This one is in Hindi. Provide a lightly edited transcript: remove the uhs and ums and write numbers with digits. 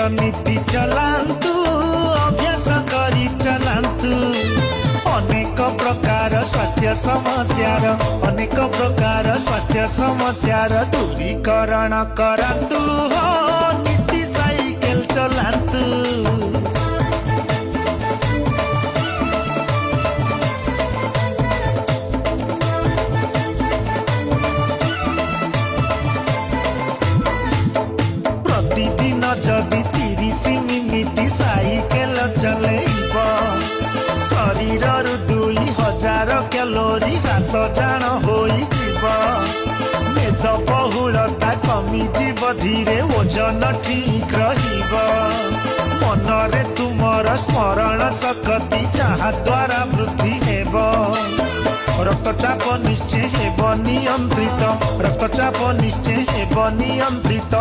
नीति चलांतु अभ्यास करी चलांतु अनेक प्रकार स्वास्थ्य समस्यार दूरीकरण करांतु हो नीति साइकेल चलांतु। प्रतिदिन जदि 30 मिनिट साइकेल चलेब शरीर 2000 कैलोरी ह्रास जान होइजिब मेदबहुलता कमिजिब धीरे ओजन ठीक रहिब मनरे तुमर स्मरण शक्ति जहा द्वारा वृद्धि हेब रक्तचाप निश्चय हेब नियंत्रित